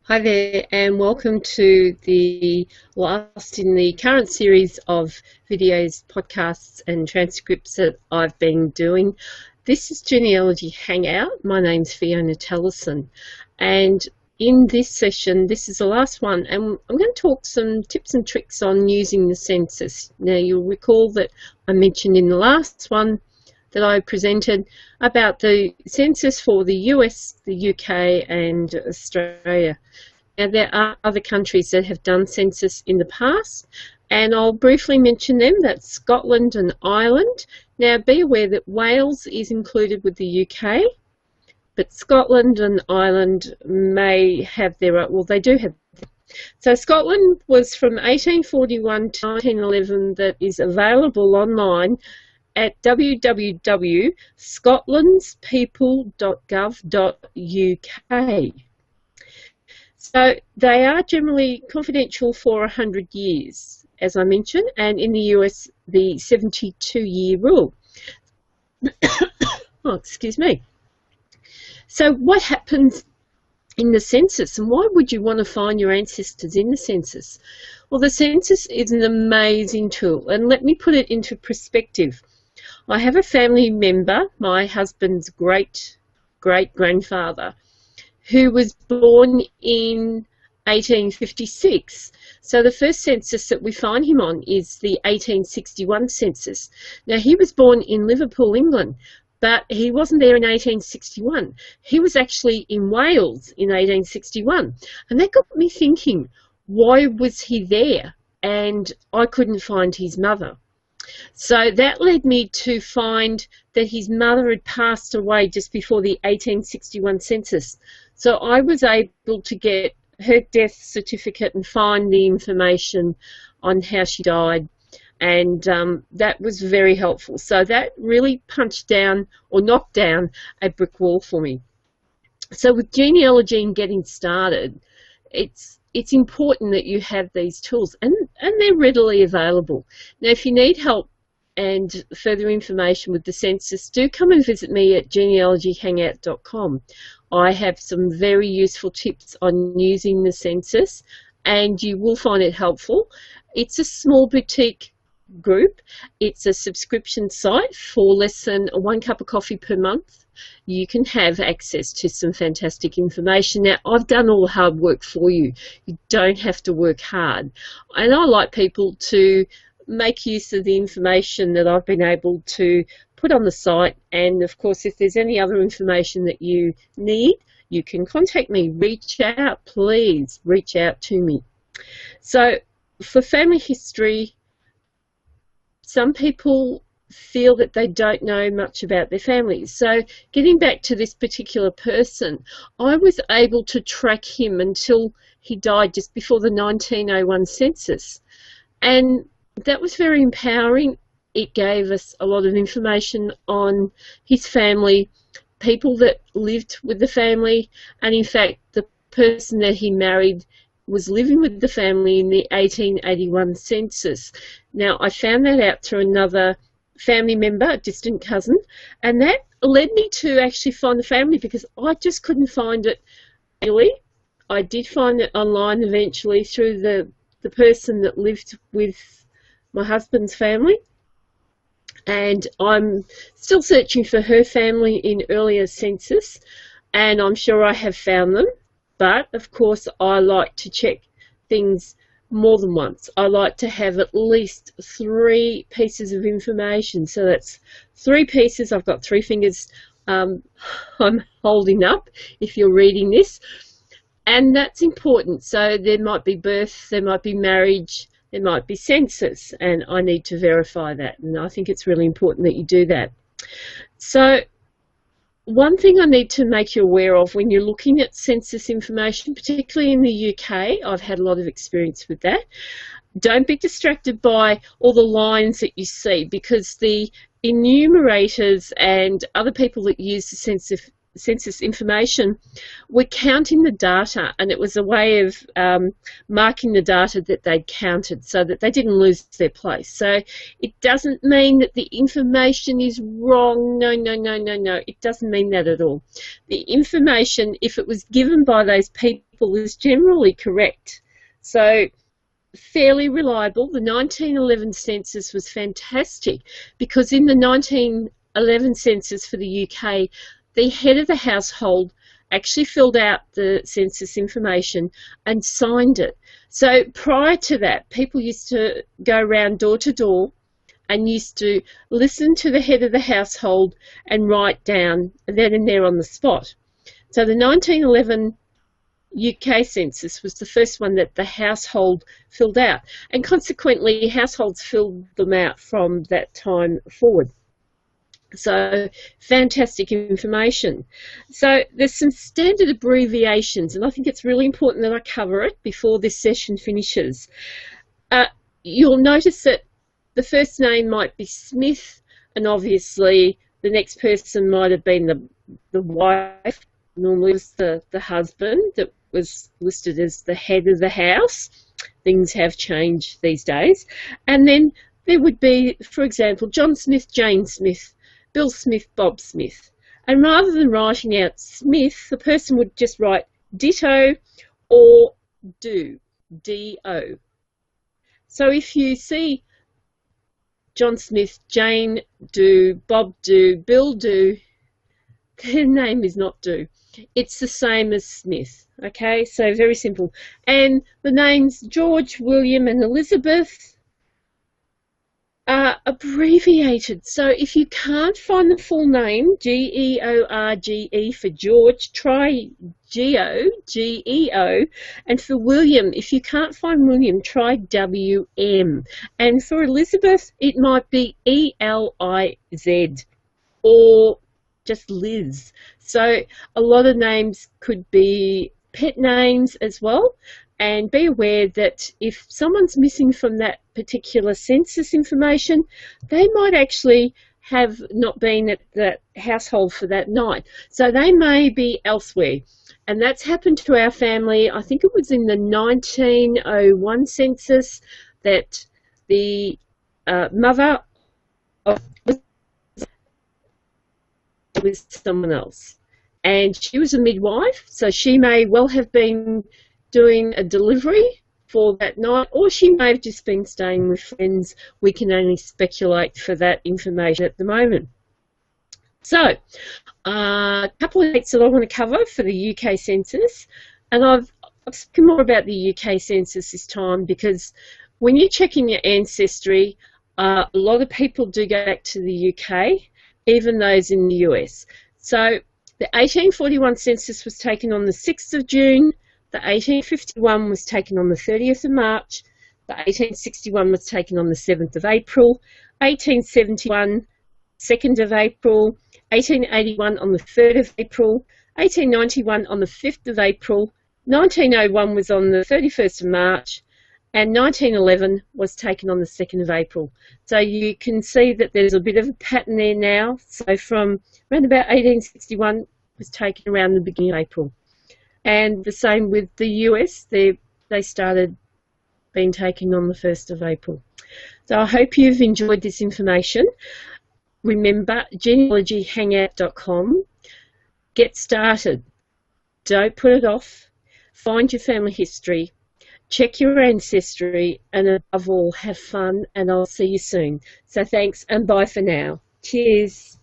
Hi there, and welcome to the last in the current series of videos, podcasts, and transcripts that I've been doing. This is Genealogy Hangout. My name's Fiona Telleson, and in this session, this is the last one, and I'm going to talk some tips and tricks on using the census. Now, you'll recall that I mentioned in the last one that I presented about the census for the US, the UK and Australia. Now there are other countries that have done census in the past, and I'll briefly mention them. That's Scotland and Ireland. Now be aware that Wales is included with the UK, but Scotland and Ireland may have their own, well they do have. So Scotland was from 1841 to 1911, that is available online at www.scotlandspeople.gov.uk. So they are generally confidential for 100 years, as I mentioned, and in the US, the 72-year rule. Oh, excuse me. So what happens in the census, and why would you want to find your ancestors in the census? Well, the census is an amazing tool, and let me put it into perspective. I have a family member, my husband's great-great-grandfather, who was born in 1856. So the first census that we find him on is the 1861 census. Now, he was born in Liverpool, England, but he wasn't there in 1861. He was actually in Wales in 1861. And that got me thinking, why was he there? And I couldn't find his mother. So that led me to find that his mother had passed away just before the 1861 census. So I was able to get her death certificate and find the information on how she died, and that was very helpful. So that really punched down or knocked down a brick wall for me. So with genealogy and getting started, it's important that you have these tools, and they're readily available. Now, if you need help and further information with the census, do come and visit me at genealogyhangout.com. I have some very useful tips on using the census, and you will find it helpful. It's a small boutique group. It's a subscription site. For less than 1 cup of coffee per month, you can have access to some fantastic information. Now, I've done all the hard work for you. You don't have to work hard. And I like people to make use of the information that I've been able to put on the site. And of course, if there's any other information that you need, you can contact me. Reach out, please reach out to me. So for family history, some people feel that they don't know much about their families. So getting back to this particular person, I was able to track him until he died just before the 1901 census. And that was very empowering. It gave us a lot of information on his family, people that lived with the family, and in fact the person that he married was living with the family in the 1881 census. Now, I found that out through another family member, a distant cousin, and that led me to actually find the family, because I just couldn't find it really. I did find it online eventually through the person that lived with my husband's family, and I'm still searching for her family in earlier census, and I'm sure I have found them. But of course, I like to check things more than once. I like to have at least 3 pieces of information. So that's 3 pieces. I've got 3 fingers I'm holding up if you're reading this, and that's important. So there might be birth, there might be marriage, there might be census, and I need to verify that, and I think it's really important that you do that. So one thing I need to make you aware of when you're looking at census information, particularly in the UK, I've had a lot of experience with that, don't be distracted by all the lines that you see, because the enumerators and other people that use the census information were counting the data, and it was a way of marking the data that they'd counted so that they didn't lose their place. So it doesn't mean that the information is wrong. No, no, no, no, no. It doesn't mean that at all. The information, if it was given by those people, is generally correct. So fairly reliable. The 1911 census was fantastic because in the 1911 census for the UK, the head of the household actually filled out the census information and signed it. So prior to that, people used to go around door to door and used to listen to the head of the household and write down then and there on the spot. So the 1911 UK census was the first one that the household filled out, and consequently households filled them out from that time forward. So fantastic information. So there's some standard abbreviations, and I think it's really important that I cover it before this session finishes. You'll notice that the first name might be Smith, and obviously the next person might have been the wife. Normally it was the husband that was listed as the head of the house. Things have changed these days. And then there would be, for example, John Smith, Jane Smith, Bill Smith, Bob Smith. And rather than writing out Smith, the person would just write ditto or do, D-O. So if you see John Smith, Jane do, Bob do, Bill do, their name is not do. It's the same as Smith, okay? So very simple. And the names George, William and Elizabeth are abbreviated. So if you can't find the full name, G-E-O-R-G-E for George, try G-O, G-E-O. And for William, if you can't find William, try W-M. And for Elizabeth, it might be E-L-I-Z or just Liz. So a lot of names could be pet names as well. And be aware that if someone's missing from that particular census information, they might actually have not been at that household for that night. So they may be elsewhere. And that's happened to our family. I think it was in the 1901 census that the mother was someone else. And she was a midwife, so she may well have been doing a delivery for that night, or she may have just been staying with friends. We can only speculate for that information at the moment. So, a couple of dates that I want to cover for the UK census, and I've spoken more about the UK census this time because when you're checking your ancestry, a lot of people do go back to the UK, even those in the US. So, the 1841 census was taken on the 6th of June, the 1851 was taken on the 30th of March, the 1861 was taken on the 7th of April, 1871, 2nd of April, 1881 on the 3rd of April, 1891 on the 5th of April, 1901 was on the 31st of March, and 1911 was taken on the 2nd of April. So you can see that there's a bit of a pattern there now. So from around about 1861 was taken around the beginning of April. And the same with the US, they started being taken on the 1st of April. So I hope you've enjoyed this information. Remember, genealogyhangout.com. Get started. Don't put it off. Find your family history. Check your ancestry, and above all, have fun, and I'll see you soon. So thanks and bye for now. Cheers.